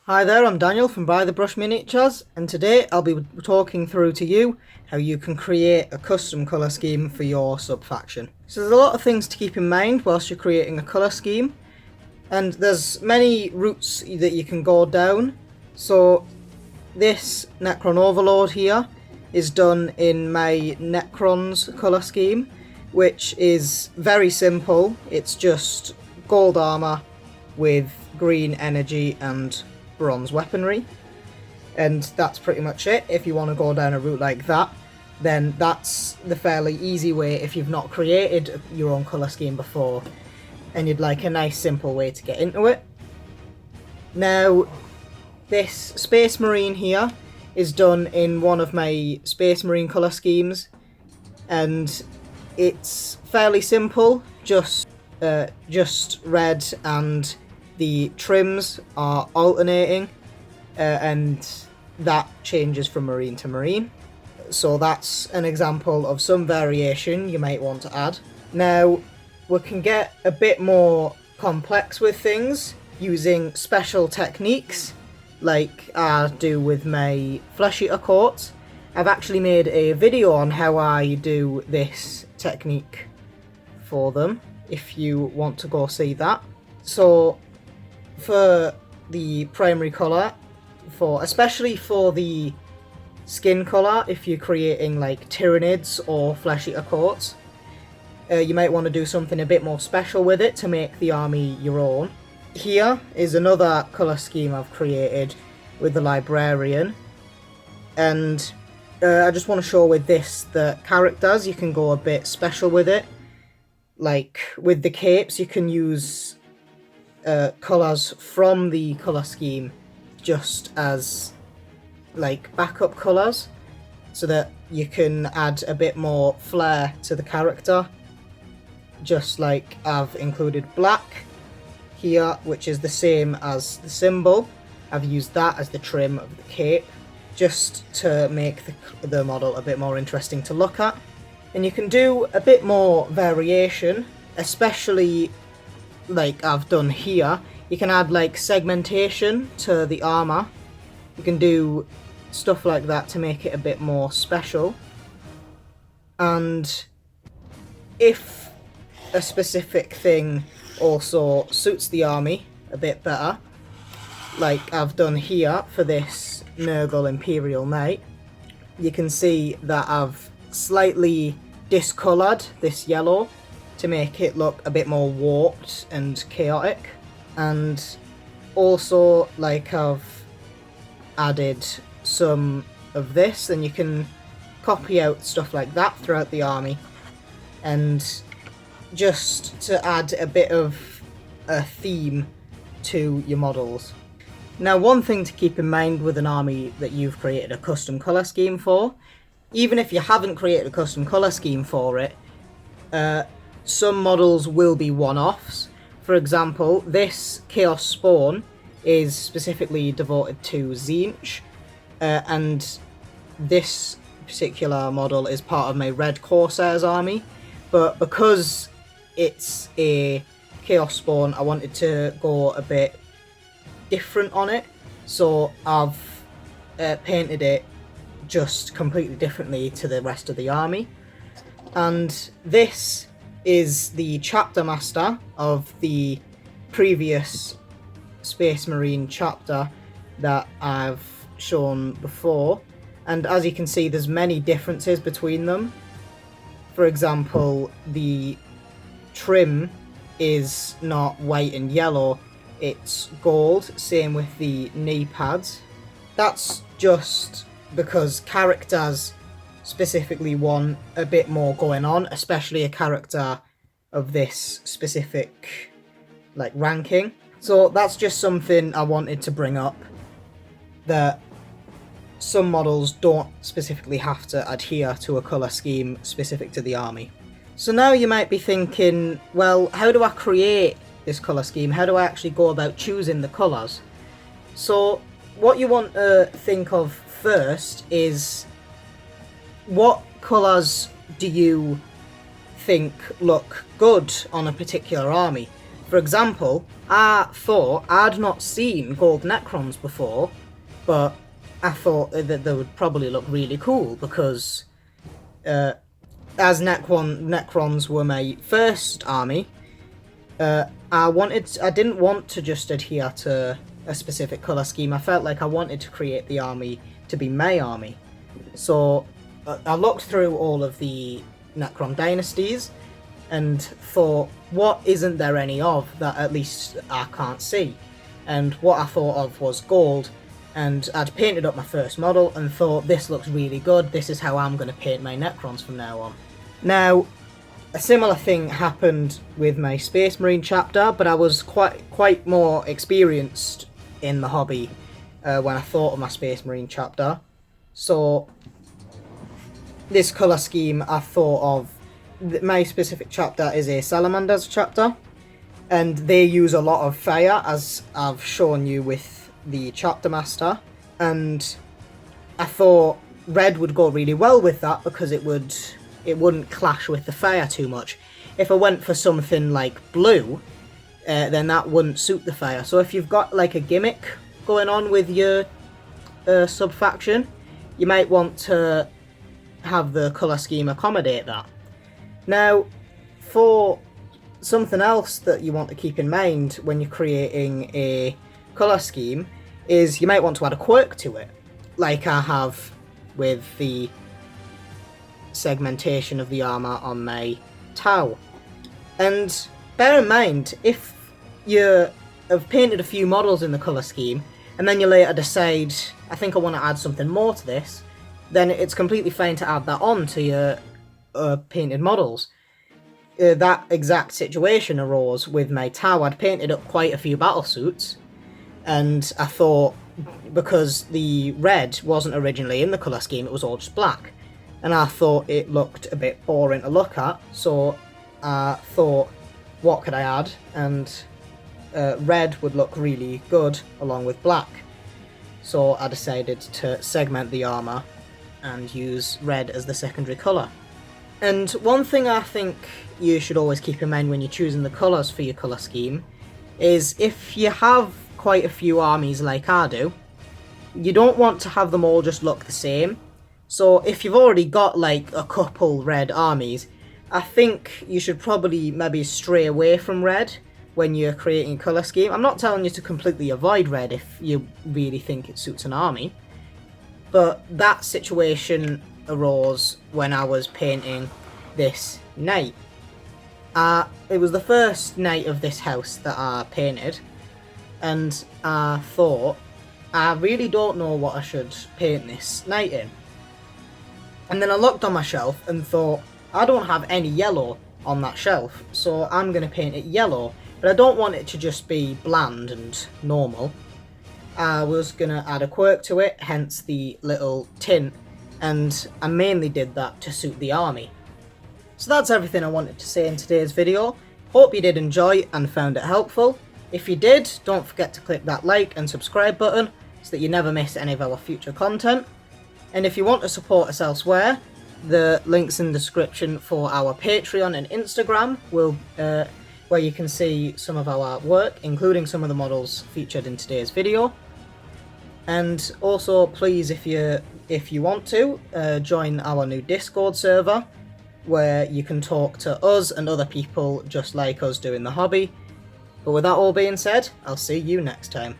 Hi there, I'm Daniel from ByTheBrush Miniatures, and today I'll be talking through to you how you can create a custom colour scheme for your sub-faction. So there's a lot of things to keep in mind whilst you're creating a colour scheme, and there's many routes that you can go down. So this Necron Overlord here is done in my Necrons colour scheme, which is very simple. It's just gold armour with green energy and bronze weaponry, and that's pretty much it. If you want to go down a route like that, then that's the fairly easy way if you've not created your own colour scheme before and you'd like a nice simple way to get into it. Now this Space Marine here is done in one of my Space Marine colour schemes, and it's fairly simple, just red, and the trims are alternating, and that changes from marine to marine. So that's an example of some variation you might want to add. Now we can get a bit more complex with things using special techniques like I do with my Flesh Eater coats. I've actually made a video on how I do this technique for them if you want to go see that. So for the primary colour, especially for the skin colour, if you're creating like Tyranids or Flesh Eater coats, you might want to do something a bit more special with it to make the army your own. Here is another colour scheme I've created with the Librarian, and I just want to show with this the characters, you can go a bit special with it. Like with the capes, you can use colours from the colour scheme just as like backup colours, so that you can add a bit more flair to the character. Just like I've included black here, which is the same as the symbol. I've used that as the trim of the cape, just to make the model a bit more interesting to look at. And you can do a bit more variation, especially like I've done here. You can add like segmentation to the armour. You can do stuff like that to make it a bit more special. And if a specific thing also suits the army a bit better, like I've done here for this Nurgle Imperial Knight, you can see that I've slightly discoloured this yellow to make it look a bit more warped and chaotic. And also, like, I've added some of this, and you can copy out stuff like that throughout the army, and just to add a bit of a theme to your models. Now, one thing to keep in mind with an army that you've created a custom colour scheme for, even if you haven't created a custom colour scheme for it, some models will be one-offs. For example, this Chaos Spawn is specifically devoted to Tzeentch, and this particular model is part of my Red Corsairs army, but because it's a Chaos Spawn, I wanted to go a bit different on it, so I've painted it just completely differently to the rest of the army. And this is the chapter master of the previous Space Marine chapter that I've shown before, and as you can see, there's many differences between them. For example, the trim is not white and yellow, it's gold, same with the knee pads. That's just because characters specifically want a bit more going on, especially a character of this specific like ranking. So that's just something I wanted to bring up, that some models don't specifically have to adhere to a colour scheme specific to the army. So now you might be thinking, well, how do I create this colour scheme? How do I actually go about choosing the colours? So what you want to think of first is, what colours do you think look good on a particular army? For example, I thought I'd not seen gold Necrons before, but I thought that they would probably look really cool because as Necrons were my first army, I didn't want to just adhere to a specific colour scheme. I felt like I wanted to create the army to be my army. So I looked through all of the Necron dynasties and thought, what isn't there any of that at least I can't see? And what I thought of was gold, and I'd painted up my first model and thought, this looks really good, this is how I'm going to paint my Necrons from now on. Now, a similar thing happened with my Space Marine chapter, but I was quite more experienced in the hobby when I thought of my Space Marine chapter. So this colour scheme I thought of, my specific chapter is a Salamanders chapter, and they use a lot of fire, as I've shown you with the chapter master, and I thought red would go really well with that because it wouldn't clash with the fire too much. If I went for something like blue, then that wouldn't suit the fire. So if you've got like a gimmick going on with your sub-faction, you might want to have the colour scheme accommodate that. Now, for something else that you want to keep in mind when you're creating a colour scheme is you might want to add a quirk to it, like I have with the segmentation of the armour on my Tau. And bear in mind, if you have painted a few models in the colour scheme and then you later decide, I think I want to add something more to this, then it's completely fine to add that on to your painted models. That exact situation arose with my Tau. I'd painted up quite a few battle suits, and I thought, because the red wasn't originally in the colour scheme, it was all just black, and I thought it looked a bit boring to look at, so I thought, what could I add? And red would look really good along with black. So I decided to segment the armour and use red as the secondary colour. And one thing I think you should always keep in mind when you're choosing the colours for your colour scheme is if you have quite a few armies like I do, you don't want to have them all just look the same. So if you've already got like a couple red armies, I think you should probably maybe stray away from red when you're creating a colour scheme. I'm not telling you to completely avoid red if you really think it suits an army, but that situation arose when I was painting this knight. It was the first knight of this house that I painted, and I thought, I really don't know what I should paint this knight in. And then I looked on my shelf and thought, I don't have any yellow on that shelf, so I'm going to paint it yellow, but I don't want it to just be bland and normal. I was going to add a quirk to it, hence the little tint, and I mainly did that to suit the army. So that's everything I wanted to say in today's video. Hope you did enjoy and found it helpful. If you did, don't forget to click that like and subscribe button so that you never miss any of our future content. And if you want to support us elsewhere, the links in the description for our Patreon and Instagram will where you can see some of our work, including some of the models featured in today's video. And also, please, if you want to, join our new Discord server, where you can talk to us and other people just like us doing the hobby. But with that all being said, I'll see you next time.